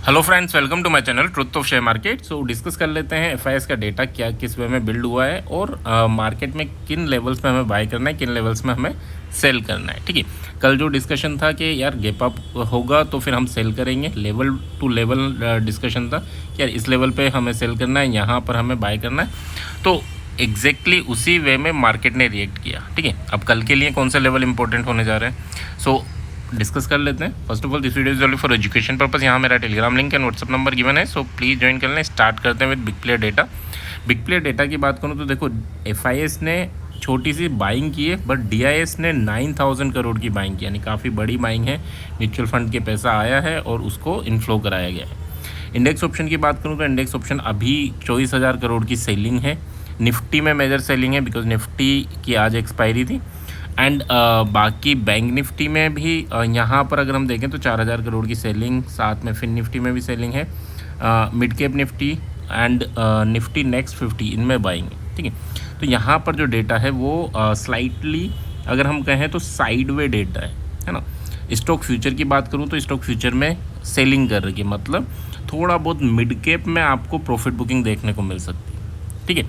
Hello friends, welcome to my channel truth of share market. So discuss कर लेते हैं FIS का data क्या किस वे में बिल्ड हुआ है और मार्केट में किन लेवल्स में हमें बाय करना है, किन लेवल्स में हमें सेल करना है। ठीक है, कल जो डिस्कशन था कि यार गैप अप होगा तो फिर हम सेल करेंगे, लेवल टू लेवल डिस्कशन था कि यार इस लेवल पे हमें सेल करना है, यहाँ पर हमें बाय करना है। तो एग्जैक्टली उसी वे में मार्केट ने रिएक्ट किया। ठीक है, अब कल के लिए कौन सा लेवल इंपॉर्टेंट होने जा रहे हैं, सो डिस्कस कर लेते हैं। First of all this video is only for education purpose. यहाँ मेरा Telegram link and WhatsApp number given है, सो प्लीज़ ज्वाइन कर लें। स्टार्ट करते हैं with big player data. Big player data की बात करूँ तो देखो, एफआईएस ने छोटी सी बाइंग की है, बट डीआईएस ने 9000 करोड़ की बाइंग की, यानी काफ़ी बड़ी बाइंग है। म्यूचुअल फंड के पैसा आया है और उसको इनफ्लो कराया गया है। इंडेक्स ऑप्शन की बात करूँ तो इंडेक्स ऑप्शन अभी 24,000 करोड़ की सेलिंग है। निफ्टी में मेजर सेलिंग है बिकॉज निफ्टी की आज एक्सपायरी थी। एंड बाकी बैंक निफ्टी में भी यहाँ पर अगर हम देखें तो 4,000 करोड़ की सेलिंग, साथ में फिन निफ्टी में भी सेलिंग है। Mid cap Nifty and Nifty next 50 इनमें बाइंग है। ठीक है, तो यहाँ पर जो डेटा है वो स्लाइटली अगर हम कहें तो साइडवे डेटा है ना। स्टॉक फ्यूचर की बात करूँ तो स्टॉक फ्यूचर में सेलिंग कर रही है, मतलब थोड़ा बहुत मिड कैप में आपको प्रॉफिट बुकिंग देखने को मिल सकती है। ठीक है,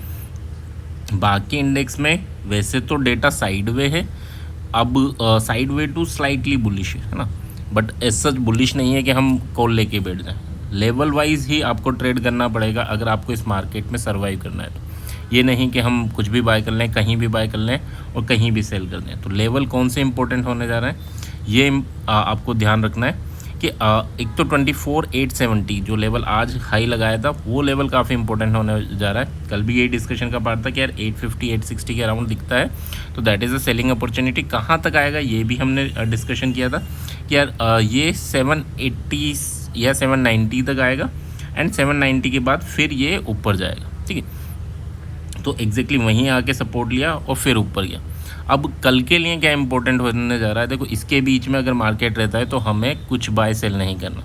बाकी इंडेक्स में वैसे तो डेटा साइडवे है, अब साइडवे टू स्लाइटली बुलिश है ना, बट एज सच बुलिश नहीं है कि हम कॉल लेके बैठ जाएं। लेवल वाइज ही आपको ट्रेड करना पड़ेगा अगर आपको इस मार्केट में सर्वाइव करना है तो। ये नहीं कि हम कुछ भी बाय कर लें, कहीं भी बाय कर लें और कहीं भी सेल कर दें। तो लेवल कौन से इंपॉर्टेंट होने जा रहे हैं ये आपको ध्यान रखना है कि एक तो 24,870 जो लेवल आज हाई लगाया था वो लेवल काफ़ी इंपॉर्टेंट होने जा रहा है। कल भी यही डिस्कशन का पार्ट था कि यार 850 860 के अराउंड दिखता है तो that is a selling opportunity. कहाँ तक आएगा ये भी हमने डिस्कशन किया था कि यार ये 780 या 790 तक आएगा एंड 790 के बाद फिर ये ऊपर जाएगा। ठीक है, तो एग्जैक्टली वहीं आके सपोर्ट लिया और फिर ऊपर गया। अब कल के लिए क्या इंपॉर्टेंट होने जा रहा है, देखो इसके बीच में अगर मार्केट रहता है तो हमें कुछ बाय सेल नहीं करना।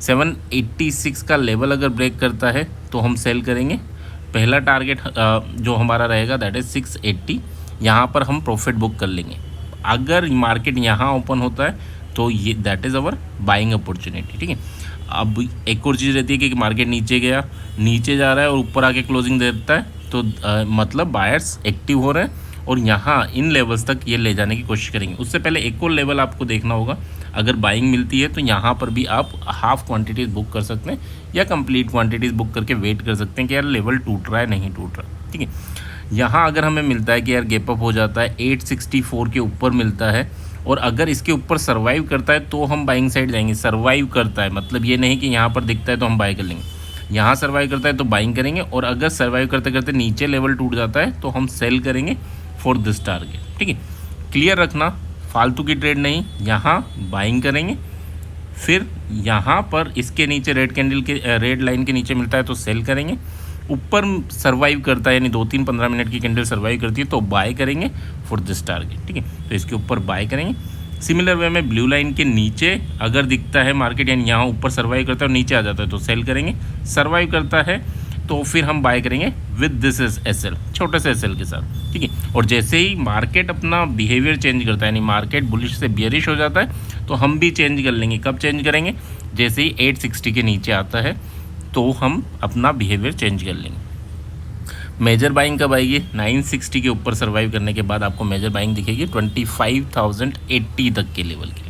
786 का लेवल अगर ब्रेक करता है तो हम सेल करेंगे। पहला टारगेट जो हमारा रहेगा दैट इज़ 680, यहाँ पर हम प्रॉफिट बुक कर लेंगे। अगर मार्केट यहाँ ओपन होता है तो ये that is our buying opportunity. ठीक है, अब एक और चीज़ रहती है कि मार्केट नीचे गया, नीचे जा रहा है और ऊपर आके क्लोजिंग देता है तो मतलब बायर्स एक्टिव हो रहे हैं और यहाँ इन लेवल्स तक ये ले जाने की कोशिश करेंगे। उससे पहले एक और लेवल आपको देखना होगा, अगर बाइंग मिलती है तो यहाँ पर भी आप हाफ क्वांटिटीज़ बुक कर सकते हैं या कंप्लीट क्वांटिटीज़ बुक करके वेट कर सकते हैं कि यार लेवल टूट रहा है नहीं टूट रहा। ठीक है, यहाँ अगर हमें मिलता है कि यार गैप अप हो जाता है, 864 के ऊपर मिलता है और अगर इसके ऊपर सर्वाइव करता है तो हम बाइंग साइड जाएंगे। सर्वाइव करता है मतलब ये नहीं कि यहाँ पर दिखता है तो हम बाय कर लेंगे, यहाँ सर्वाइव करता है तो बाइंग करेंगे और अगर सर्वाइव करते करते नीचे लेवल टूट जाता है तो हम सेल करेंगे फॉर दिस टारगेट। ठीक है, क्लियर रखना, फालतू की ट्रेड नहीं, यहाँ बाइंग करेंगे फिर यहाँ पर इसके नीचे रेड कैंडल के रेड लाइन के नीचे मिलता है तो सेल करेंगे। ऊपर सर्वाइव करता है यानी 2-3-15 मिनट की कैंडल सर्वाइव करती है तो बाय करेंगे फॉर दिस टारगेट। ठीक है, तो इसके ऊपर बाय करेंगे। सिमिलर वे में ब्लू लाइन के नीचे अगर दिखता है मार्केट यानी यहाँ ऊपर सर्वाइव करता है और नीचे आ जाता है तो सेल करेंगे। सर्वाइव करता है तो फिर हम बाय करेंगे विद दिस इज एसएल, छोटे से एसएल के साथ। ठीक है, और जैसे ही मार्केट अपना बिहेवियर चेंज करता है यानी मार्केट बुलिश से बियरिश हो जाता है तो हम भी चेंज कर लेंगे। कब चेंज करेंगे, जैसे ही 860 के नीचे आता है तो हम अपना बिहेवियर चेंज कर लेंगे। मेजर बाइंग कब आएगी, 960 के ऊपर सर्वाइव करने के बाद आपको मेजर बाइंग दिखेगी 25,080 तक के लेवल के।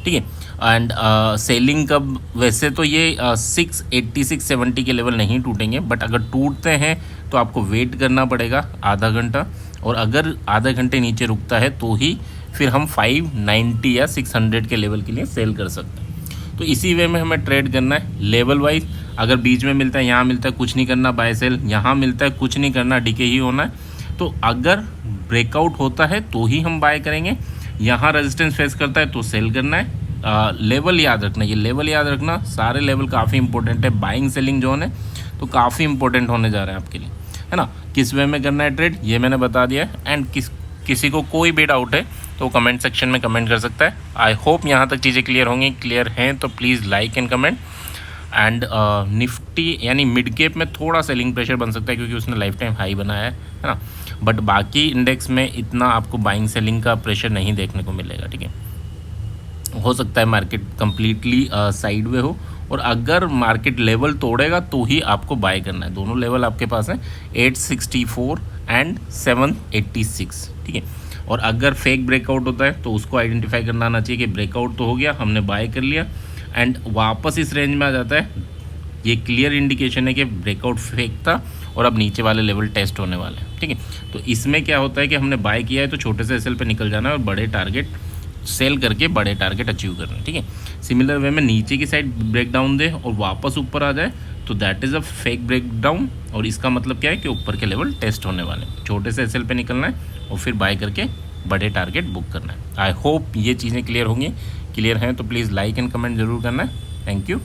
ठीक है, एंड सेलिंग कब, वैसे तो ये 680-670 के लेवल नहीं टूटेंगे, बट अगर टूटते हैं तो आपको वेट करना पड़ेगा आधा घंटा और अगर आधा घंटे नीचे रुकता है तो ही फिर हम 590 या 600 के लेवल के लिए सेल कर सकते हैं। तो इसी वे में हमें ट्रेड करना है लेवल वाइज। अगर बीच में मिलता है, यहाँ मिलता है, कुछ नहीं करना बाय सेल, यहाँ मिलता है कुछ नहीं करना डीके ही होना है। तो अगर ब्रेकआउट होता है तो ही हम बाय करेंगे, यहाँ रेजिस्टेंस फेस करता है तो सेल करना है। लेवल याद रखना, ये लेवल याद रखना, सारे लेवल काफ़ी इंपॉर्टेंट है। बाइंग सेलिंग जोन है तो काफ़ी इंपॉर्टेंट होने जा रहा है आपके लिए, है ना। किस वे में करना है ट्रेड ये मैंने बता दिया है एंड किसी को कोई भी डाउट है तो कमेंट सेक्शन में कमेंट कर सकता है। आई होप यहाँ तक चीज़ें क्लियर होंगी। क्लियर हैं तो please like and comment. And Nifty यानी मिड कैप में थोड़ा सेलिंग प्रेशर बन सकता है क्योंकि उसने लाइफ टाइम हाई बनाया है ना, बट बाकी इंडेक्स में इतना आपको बाइंग सेलिंग का प्रेशर नहीं देखने को मिलेगा। ठीक है, हो सकता है मार्केट कम्प्लीटली साइडवे हो और अगर मार्केट लेवल तोड़ेगा तो ही आपको बाय करना है। दोनों लेवल आपके पास हैं 864 एंड 786, ठीक है। और अगर फेक ब्रेकआउट होता है तो उसको आइडेंटिफाई करना आना चाहिए कि ब्रेकआउट तो हो गया, हमने बाय कर लिया एंड वापस इस रेंज में आ जाता है, ये क्लियर इंडिकेशन है कि ब्रेकआउट फेक था और अब नीचे वाले लेवल टेस्ट होने वाले हैं, ठीक है। तो इसमें क्या होता है कि हमने बाय किया है तो छोटे से एसएल पे निकल जाना है और बड़े टारगेट सेल करके बड़े टारगेट अचीव करना है, ठीक है। सिमिलर वे में नीचे की साइड ब्रेक डाउन दे और वापस ऊपर आ जाए तो that is a fake breakdown, और इसका मतलब क्या है कि ऊपर के लेवल टेस्ट होने वाले हैं। छोटे से एसएल पे निकलना है और फिर बाय करके बड़े टारगेट बुक करना है। आई होप ये चीज़ें क्लियर होंगी। क्लियर हैं तो प्लीज़ लाइक एंड कमेंट जरूर करना है। Thank you.